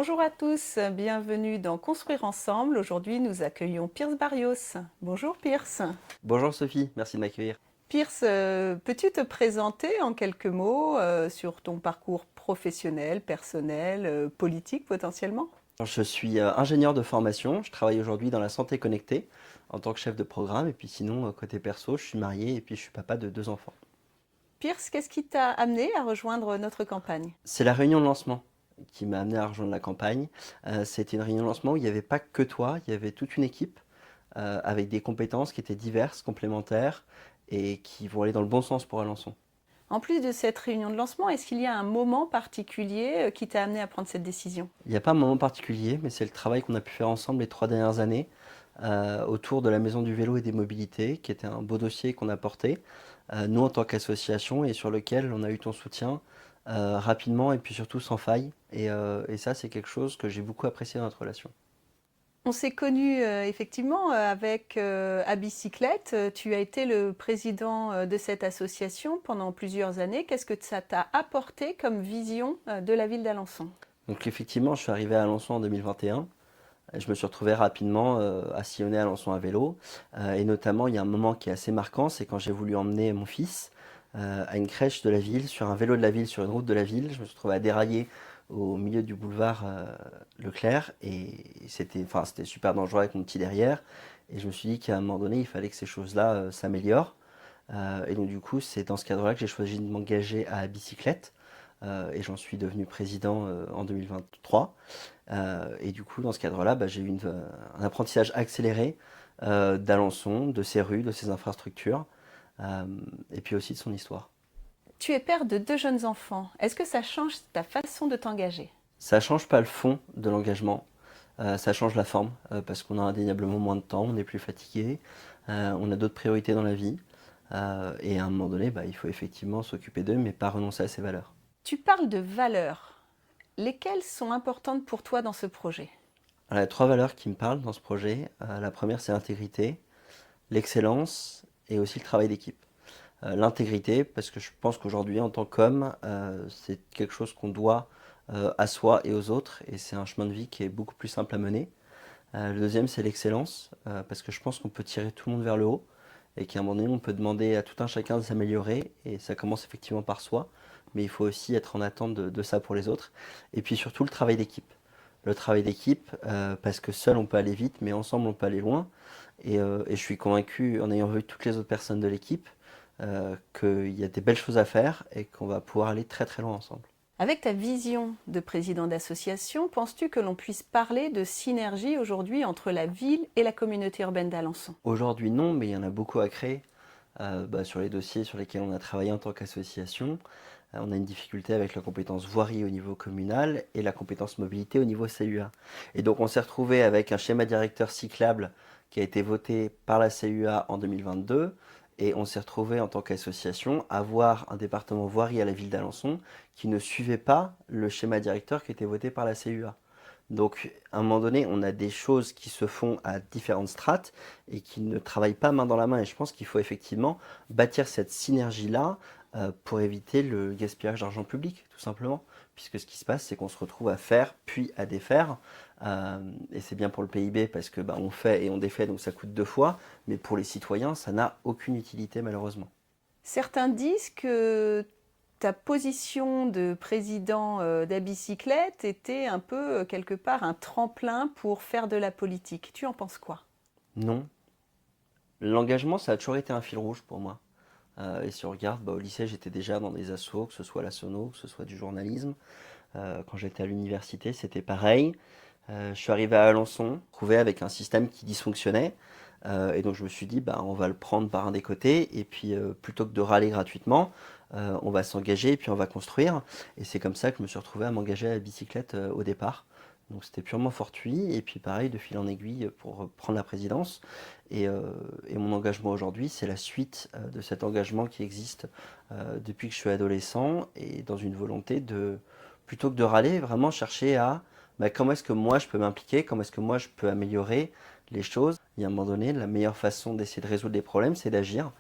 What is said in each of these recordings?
Bonjour à tous, bienvenue dans Construire ensemble. Aujourd'hui, nous accueillons Pierce Barrios. Bonjour Pierce. Bonjour Sophie, merci de m'accueillir. Pierce, peux-tu te présenter en quelques mots sur ton parcours professionnel, personnel, politique potentiellement? Je suis ingénieur de formation, je travaille aujourd'hui dans la santé connectée en tant que chef de programme et puis sinon côté perso, je suis marié et puis je suis papa de 2 enfants. Pierce, qu'est-ce qui t'a amené à rejoindre notre campagne? C'est la réunion de lancement qui m'a amené à rejoindre la campagne. C'était une réunion de lancement où il n'y avait pas que toi, il y avait toute une équipe avec des compétences qui étaient diverses, complémentaires et qui vont aller dans le bon sens pour Alençon. En plus de cette réunion de lancement, est-ce qu'il y a un moment particulier qui t'a amené à prendre cette décision? Il n'y a pas un moment particulier, mais c'est le travail qu'on a pu faire ensemble les 3 dernières années autour de la Maison du vélo et des mobilités, qui était un beau dossier qu'on a porté, nous en tant qu'association, et sur lequel on a eu ton soutien rapidement et puis surtout sans faille. Et ça, c'est quelque chose que j'ai beaucoup apprécié dans notre relation. On s'est connus effectivement avec à bicyclette. Tu as été le président de cette association pendant plusieurs années. Qu'est-ce que ça t'a apporté comme vision de la ville d'Alençon? Donc effectivement, je suis arrivé à Alençon en 2021. Je me suis retrouvé rapidement à sillonner Alençon à vélo. Et notamment, il y a un moment qui est assez marquant, c'est quand j'ai voulu emmener mon fils à une crèche de la ville, sur un vélo de la ville, sur une route de la ville. Je me suis retrouvé à dérailler au milieu du boulevard Leclerc. Et c'était super dangereux avec mon petit derrière. Et je me suis dit qu'à un moment donné, il fallait que ces choses-là s'améliorent. Et donc du coup, c'est dans ce cadre-là que j'ai choisi de m'engager à la bicyclette. Et j'en suis devenu président en 2023. Et du coup, dans ce cadre-là, j'ai eu un apprentissage accéléré d'Alençon, de ses rues, de ses infrastructures, euh, et puis aussi de son histoire. Tu es père de deux jeunes enfants. Est-ce que ça change ta façon de t'engager? Ça change pas le fond de l'engagement, ça change la forme, parce qu'on a indéniablement moins de temps, on est plus fatigué, on a d'autres priorités dans la vie, et à un moment donné, il faut effectivement s'occuper d'eux, mais pas renoncer à ses valeurs. Tu parles de valeurs. Lesquelles sont importantes pour toi dans ce projet? Alors, il y a 3 valeurs qui me parlent dans ce projet. La première, c'est l'intégrité, l'excellence et aussi le travail d'équipe. L'intégrité, parce que je pense qu'aujourd'hui, en tant qu'homme, c'est quelque chose qu'on doit à soi et aux autres, et c'est un chemin de vie qui est beaucoup plus simple à mener. Le deuxième, c'est l'excellence, parce que je pense qu'on peut tirer tout le monde vers le haut, et qu'à un moment donné, on peut demander à tout un chacun de s'améliorer, et ça commence effectivement par soi, mais il faut aussi être en attente de ça pour les autres. Et puis surtout, le travail d'équipe. Le travail d'équipe, parce que seul on peut aller vite, mais ensemble on peut aller loin. Et je suis convaincu, en ayant vu toutes les autres personnes de l'équipe, qu'il y a des belles choses à faire et qu'on va pouvoir aller très très loin ensemble. Avec ta vision de président d'association, penses-tu que l'on puisse parler de synergie aujourd'hui entre la ville et la communauté urbaine d'Alençon? Aujourd'hui non, mais il y en a beaucoup à créer sur les dossiers sur lesquels on a travaillé en tant qu'association. On a une difficulté avec la compétence voirie au niveau communal et la compétence mobilité au niveau CUA. Et donc on s'est retrouvé avec un schéma directeur cyclable qui a été voté par la CUA en 2022. Et on s'est retrouvé en tant qu'association à avoir un département voirie à la ville d'Alençon qui ne suivait pas le schéma directeur qui était voté par la CUA. Donc, à un moment donné, on a des choses qui se font à différentes strates et qui ne travaillent pas main dans la main. Et je pense qu'il faut effectivement bâtir cette synergie-là pour éviter le gaspillage d'argent public, tout simplement. Puisque ce qui se passe, c'est qu'on se retrouve à faire puis à défaire. Et c'est bien pour le PIB parce que on fait et on défait, donc ça coûte 2 fois. Mais pour les citoyens, ça n'a aucune utilité, malheureusement. Certains disent que ta position de président d'Abicyclette était un peu, quelque part, un tremplin pour faire de la politique. Tu en penses quoi? Non. L'engagement, ça a toujours été un fil rouge pour moi. Et si on regarde, au lycée, j'étais déjà dans des assos, que ce soit la sono, que ce soit du journalisme. Quand j'étais à l'université, c'était pareil. Je suis arrivé à Alençon, trouvé avec un système qui dysfonctionnait. Et donc je me suis dit, on va le prendre par un des côtés. Et puis plutôt que de râler gratuitement, on va s'engager et puis on va construire. Et c'est comme ça que je me suis retrouvé à m'engager à la bicyclette au départ. Donc c'était purement fortuit. Et puis pareil, de fil en aiguille pour prendre la présidence. Et mon engagement aujourd'hui, c'est la suite de cet engagement qui existe depuis que je suis adolescent. Et dans une volonté de, plutôt que de râler, vraiment chercher à comment est-ce que moi je peux m'impliquer, comment est-ce que moi je peux améliorer les choses. Il y a un moment donné, la meilleure façon d'essayer de résoudre les problèmes, c'est d'agir.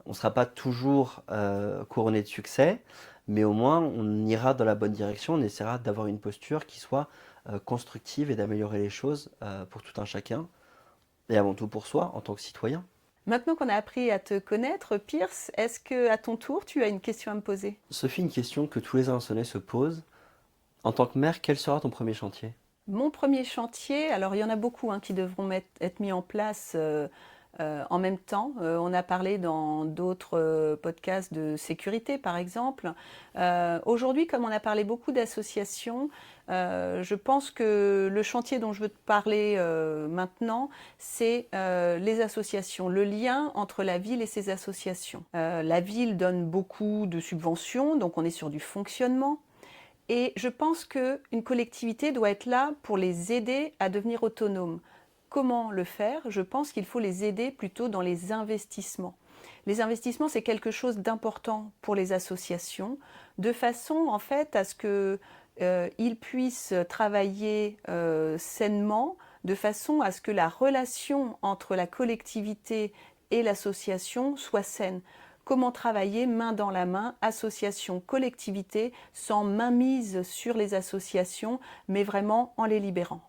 On ne sera pas toujours couronné de succès, mais au moins on ira dans la bonne direction, on essaiera d'avoir une posture qui soit constructive et d'améliorer les choses pour tout un chacun et avant tout pour soi en tant que citoyen. Maintenant qu'on a appris à te connaître, Pierce, est-ce que à ton tour, tu as une question à me poser? Sophie, une question que tous les Alençonnais se posent. En tant que maire, quel sera ton premier chantier? Mon premier chantier, alors il y en a beaucoup hein, qui devront être mis en place en même temps. On a parlé dans d'autres podcasts de sécurité, par exemple. Aujourd'hui, comme on a parlé beaucoup d'associations, je pense que le chantier dont je veux te parler maintenant, c'est les associations, le lien entre la ville et ses associations. La ville donne beaucoup de subventions, donc on est sur du fonctionnement. Et je pense qu'une collectivité doit être là pour les aider à devenir autonomes. Comment le faire? Je pense qu'il faut les aider plutôt dans les investissements. Les investissements, c'est quelque chose d'important pour les associations, de façon en fait à ce qu'ils puissent travailler sainement, de façon à ce que la relation entre la collectivité et l'association soit saine. Comment travailler main dans la main, association, collectivité, sans mainmise sur les associations, mais vraiment en les libérant.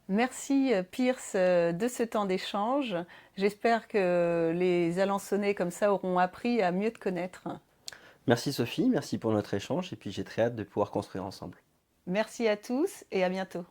Merci Pierce de ce temps d'échange. J'espère que les Alençonnais comme ça auront appris à mieux te connaître. Merci Sophie, merci pour notre échange et puis j'ai très hâte de pouvoir construire ensemble. Merci à tous et à bientôt.